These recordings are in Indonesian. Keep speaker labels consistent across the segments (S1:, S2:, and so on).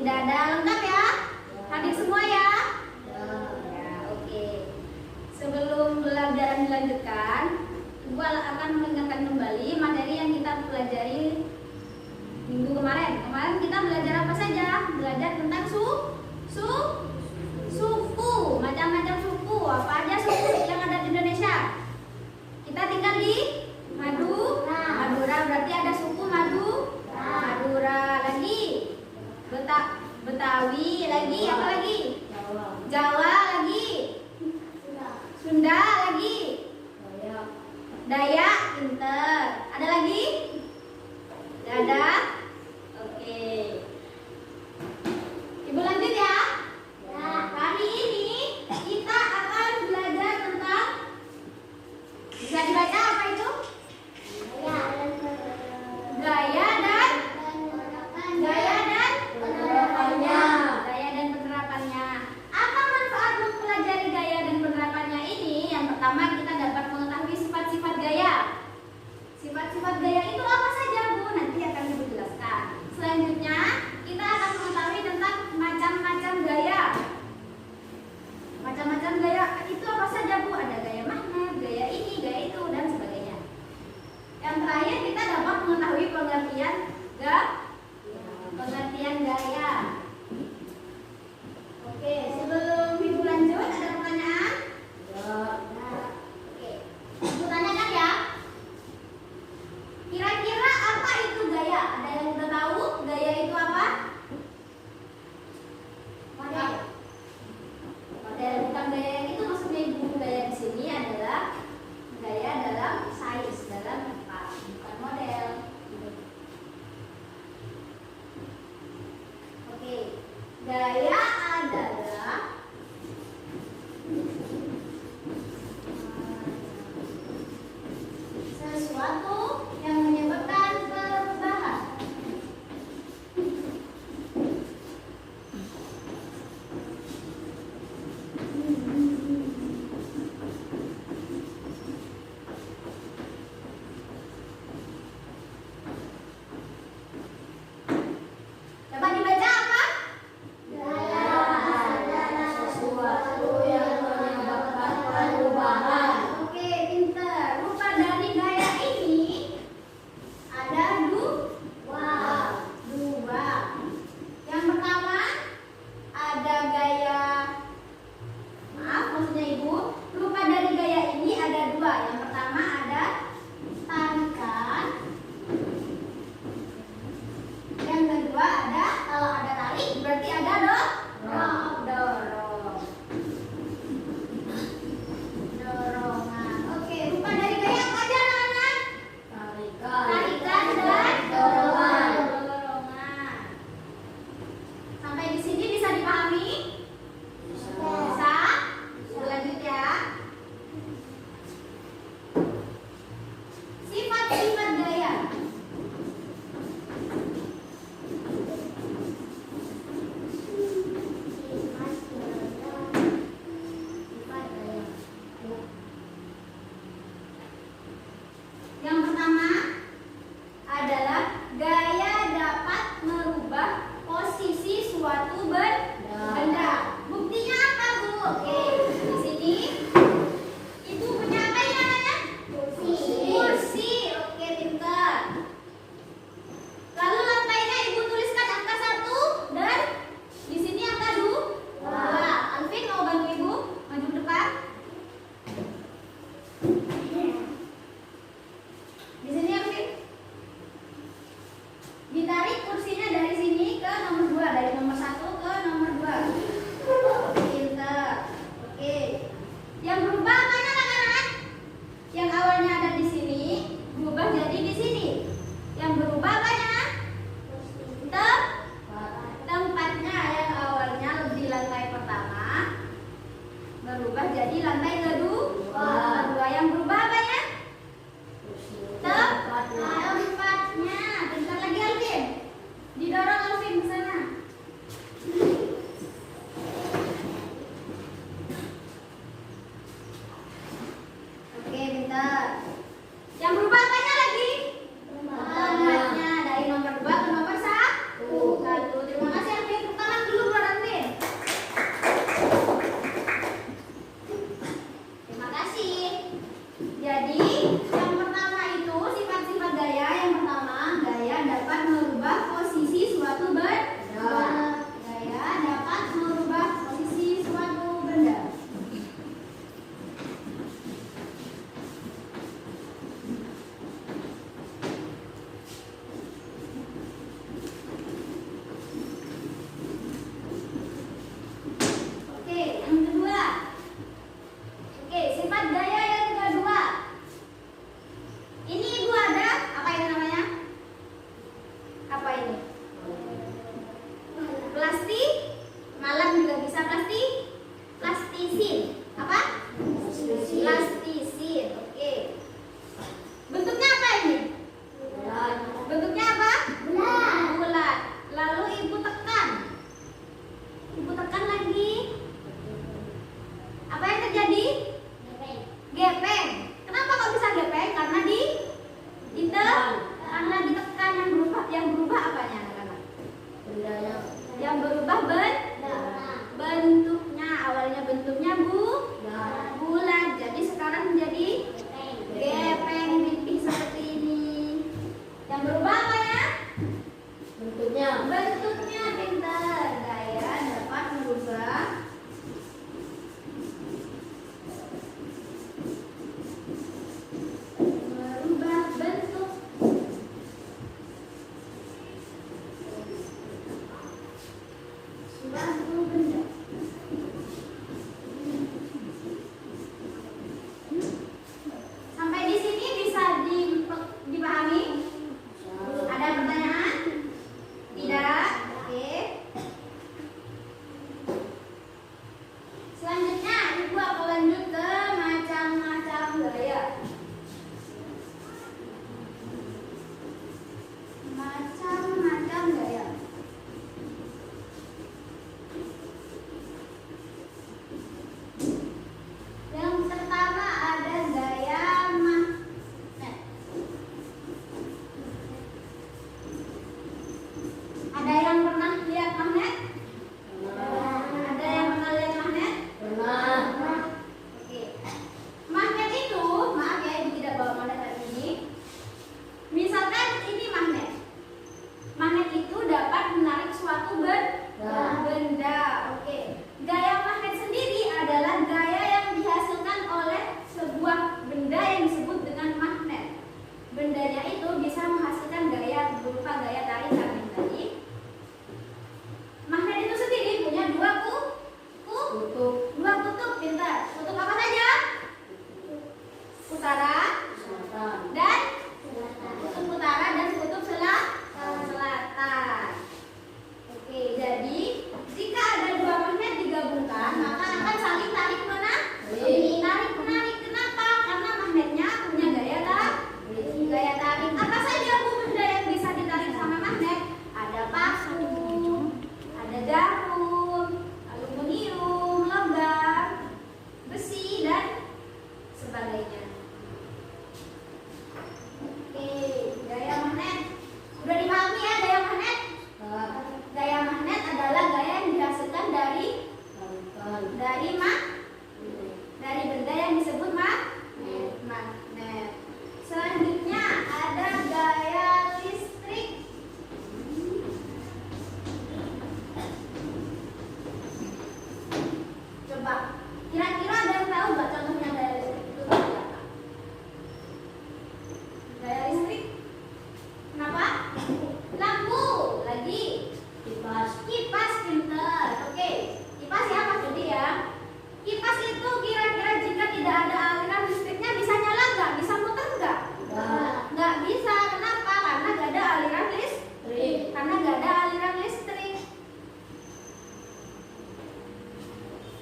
S1: Tidak ada, lengkap ya? Hadir semua ya? Ya, oke. Sebelum pelajaran dilanjutkan, Ibu akan mengingatkan kembali materi yang kita pelajari minggu kemarin. Kemarin kita belajar apa saja? Belajar tentang suku, macam-macam suku. Apa aja suku yang ada di Indonesia? Kita tinggal di Madura, berarti ada suku Madura lagi. Betawi lagi, apa lagi? Jawa lagi. Sunda lagi. Dayak, pinter. Ada lagi? Tidak ada? Oke. Ibu lanjut ya. Hari ini kita akan belajar tentang, bisa dibaca apa itu? Gaya dan penerapannya. Apa manfaat mempelajari gaya dan penerapannya ini? Yang pertama, kita dapat mengetahui sifat-sifat gaya. Sifat-sifat gaya itu apa saja, Bu? Nanti akan Ibu jelaskan. Selanjutnya, kita akan mengetahui tentang macam-macam gaya. Macam-macam gaya itu apa saja, Bu? Ada gaya magnet, gaya ini, gaya itu, dan sebagainya. Yang terakhir, kita dapat mengetahui pengertian gaya. Oke, sebelum Ibu lanjut, ada pertanyaan? Oke, Ibu tanyakan ya. Kira-kira apa itu gaya? Ada yang udah tahu gaya itu apa? Model. Bukan gaya yang itu maksudnya Ibu. Gaya di sini adalah gaya dalam size, dalam apa? Bukan model. Oke, gaya adalah sesuatu yang menyebabkan perubahan. Coba dibaca apa? Gaya adalah sesuatu yang menyebabkan perubahan. Oke, pinter. Rupa dari gaya ini ada dua. Yang pertama ada gaya, maksudnya Ibu, rupa dari gaya ini ada dua. Yang pertama ada tarikan. Yang kedua ada, kalau ada tarik berarti ada dorongan. Oke, rupa dari gaya apa aja anak-anak? Tarikan dan dorongan. Sampai di sini bisa dipahami? Bisa? Lanjut ya. Sifat-sifat gaya. Yang pertama adalah gaya dapat merubah posisi suatu benda. Buktinya apa, Bu? Oke, di sini Ibu punya apa ini namanya? Kursi. Oke, pintar. Lalu lantainya Ibu tuliskan angka 1 dan di sini angka 2. Alvin mau bantu Ibu maju ke depan. Di sini Alvin. Ditarik kursinya dari sini ke nomor 2, dari nomor 1 ke nomor 2. Pintar. Oke. Yang berubah mana anak-anak? Yang awalnya ada di sini berubah jadi di sini. Yang berubah apanya? Tempatnya. Yang awalnya di lantai pertama berubah jadi lantai kedua. Yang berubah apanya? Tempatnya. Bentar lagi Alvin. Didorong Alvin ke sana. Oke, bentar. Yang berubah apanya lagi? Tempatnya. Dari nomor 2 ke nomor 1. Terima kasih Alvin.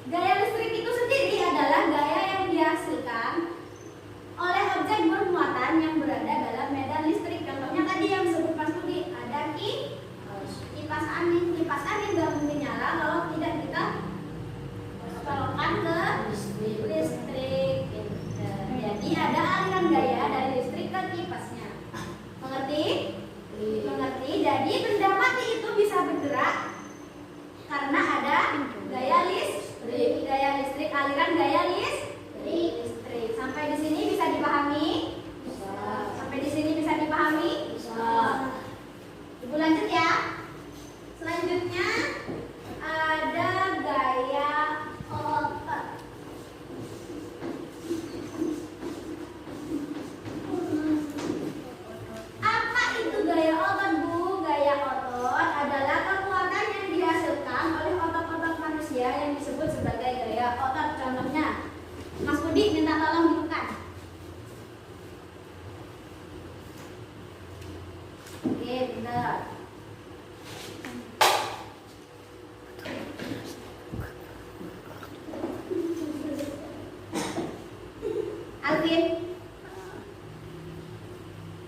S1: Gaya listrik itu sendiri adalah gaya yang dihasilkan oleh objek bermuatan yang berada dalam medan listrik. Contohnya tadi yang disebut Mas Budi, ada kipas angin. Kipas angin nggak mungkin nyala kalau tidak kita colokkan ke listrik. Jadi ada aliran gaya dari listrik ke kipasnya. Mengerti? Mengerti. Jadi benda mati itu bisa bergerak karena ada gaya listrik. Gaya listrik, aliran gaya listrik. Sampai di sini bisa dipahami? Bisa. Sampai di sini bisa dipahami? Bisa. Ibu lanjut ya. Selanjutnya ada gaya otot. Apa itu gaya otot, Bu? Gaya otot adalah kekuatan yang dihasilkan oleh otot-otot manusia yang disebut sebagai gaya otot. Contohnya, Mas Budi minta tolong hidupkan. Oke, benar. Alvin,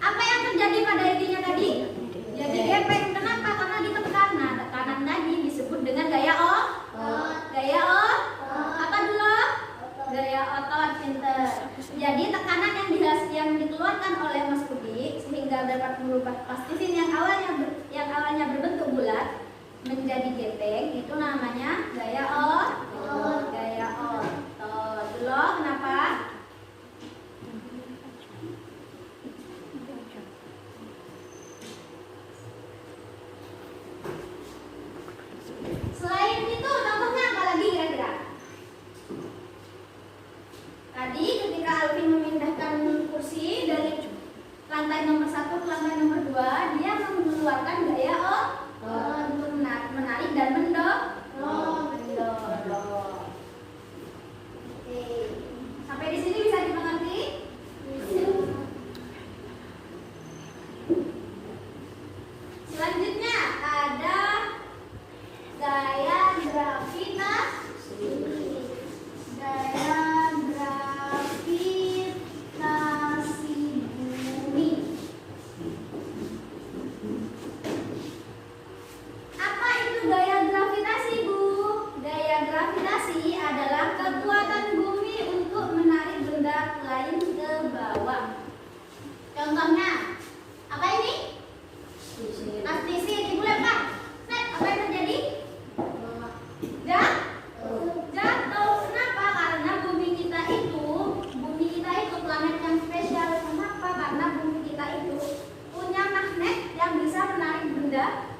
S1: apa yang terjadi pada intinya tadi? Jadi gepeng. Kenapa? Karena ditekan. Nah, tekanan tadi disebut dengan gaya gaya apa dulu? Gaya otot. Pinter. Jadi tekanan yang dikeluarkan oleh Mas Budi sehingga dapat merubah plastisin yang awalnya berbentuk bulat menjadi gepeng, itu namanya gaya otot. Gaya otot. Dulu kenapa? Selain itu, contohnya apa lagi kira-kira? Tadi ketika Alvin memindahkan kursi dari lantai nomor 1 ke lantai nomor 2, dia mengeluarkan gaya untuk menarik dan mendorong. Oke. Sampai di sini bisa dimengerti? Selanjutnya ada gaya gravitasi. Gaya gravitasi bumi. Apa itu gaya gravitasi, Bu? Gaya gravitasi adalah kekuatan bumi untuk menarik benda lain ke bawah. Contohnya, apa ini? Plastisin. Ibu lempar. Apa yang terjadi? Jatuh. Kenapa? Karena bumi kita itu planet yang spesial. Kenapa? Karena bumi kita itu punya magnet yang bisa menarik benda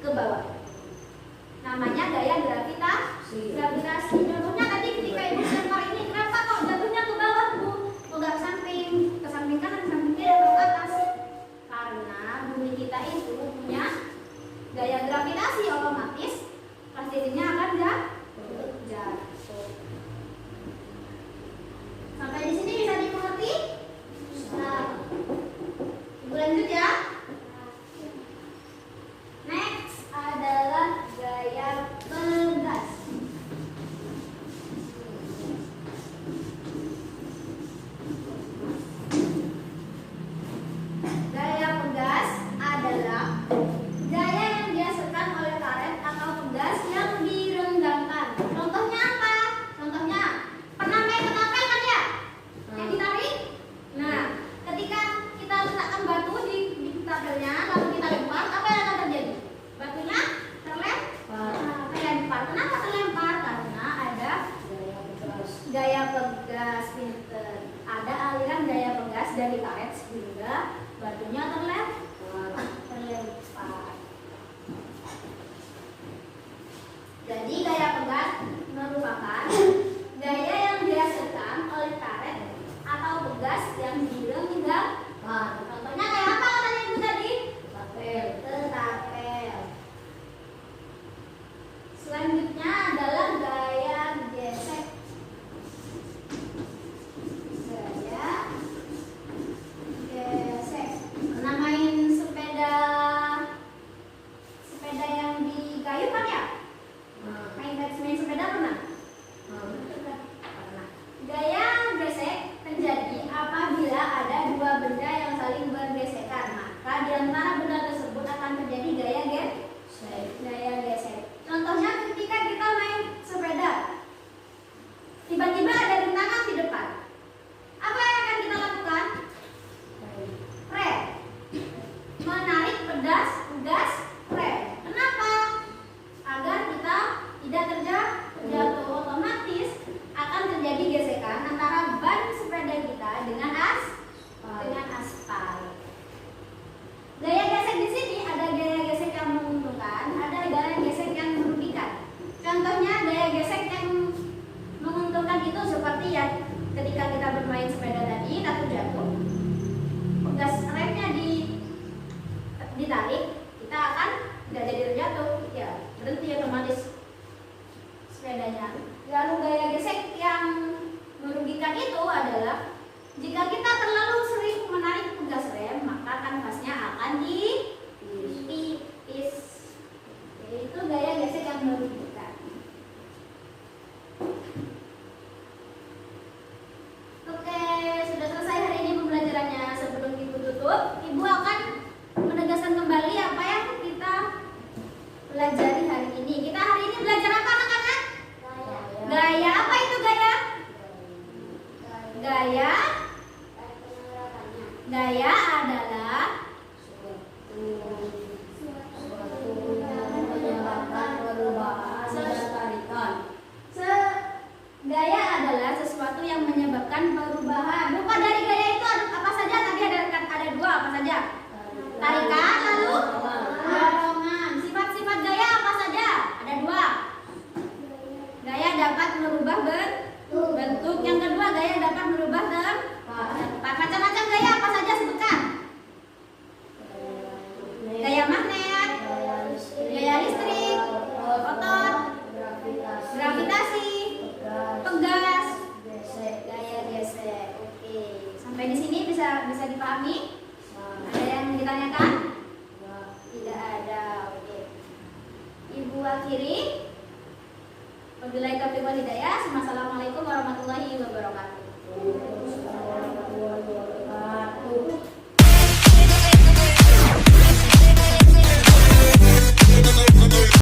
S1: ke bawah. Namanya gaya gravitasi. Contohnya tadi ketika ibu lempar ini, kenapa kok jatuhnya ke bawah, Bu? Kok nggak ke samping kanan, samping kiri, atau ke atas? Karena bumi kita itu punya gaya gravitasi, otomatis plastisinnya akan jatuh. Sampai di sini bisa dimengerti? Nah, ibu lanjut ya. Next adalah gaya pegas. Gaya pegas adalah gaya yang dihasilkan oleh karet atau pegas yang direnggangkan. Contohnya apa? Contohnya penampai kan ya? Yang ditarik. Nah, ketika kita letakkan batu di tabelnya lalu kita lempar, apa yang akan terjadi? Batunya terlempar. Kenapa terlempar? Karena ada gaya pegas. Pinter. Ada aliran gaya pegas dari karet sehingga batunya terlempar. Jadi gaya pegas merupakan gaya yang dihasilkan oleh karet atau pegas yang direnggangkan. Contohnya kayak apa katanya ibu tadi? Ketapel. Selanjutnya adalah gaya gesek. Gaya gesek. Pernah main sepeda yang di kayu kan ya? Main sepeda ketika kita bermain sepeda tadi takut jatuh, gas remnya ditarik, kita akan nggak jadi terjatuh, ya berhenti otomatis sepedanya. Lalu gaya gesek yang merugikan itu adalah jika kita terlalu sering menarik gas rem, maka kanvasnya akan dipipis. Itu gaya gesek yang merugikan. Oke, sudah selesai hari ini pembelajarannya. Sebelum Ibu tutup, Ibu akan menegaskan kembali apa yang kita pelajari hari ini. Kita hari ini belajar apa, anak-anak? Gaya. Apa itu gaya? Gaya adalah gaya adalah sesuatu yang menyebabkan perubahan. Rupa dari gaya itu apa saja? Tadi ada dua, apa saja? Tarikan, lalu dorongan. Sifat-sifat gaya apa saja? Ada dua. Gaya dapat merubah bentuk. Yang kedua, gaya dapat merubah tempat. Macam-macam gaya apa saja, sebutkan? Gaya magnet, gaya listrik, otot, gravitasi, pegas, gaya gesek. Oke, sampai di sini bisa dipahami? Ada yang ditanyakan? Tidak ada. Oke, Ibu akhiri. Wabillahi taufiq wal hidayah. Assalamualaikum warahmatullahi wabarakatuh.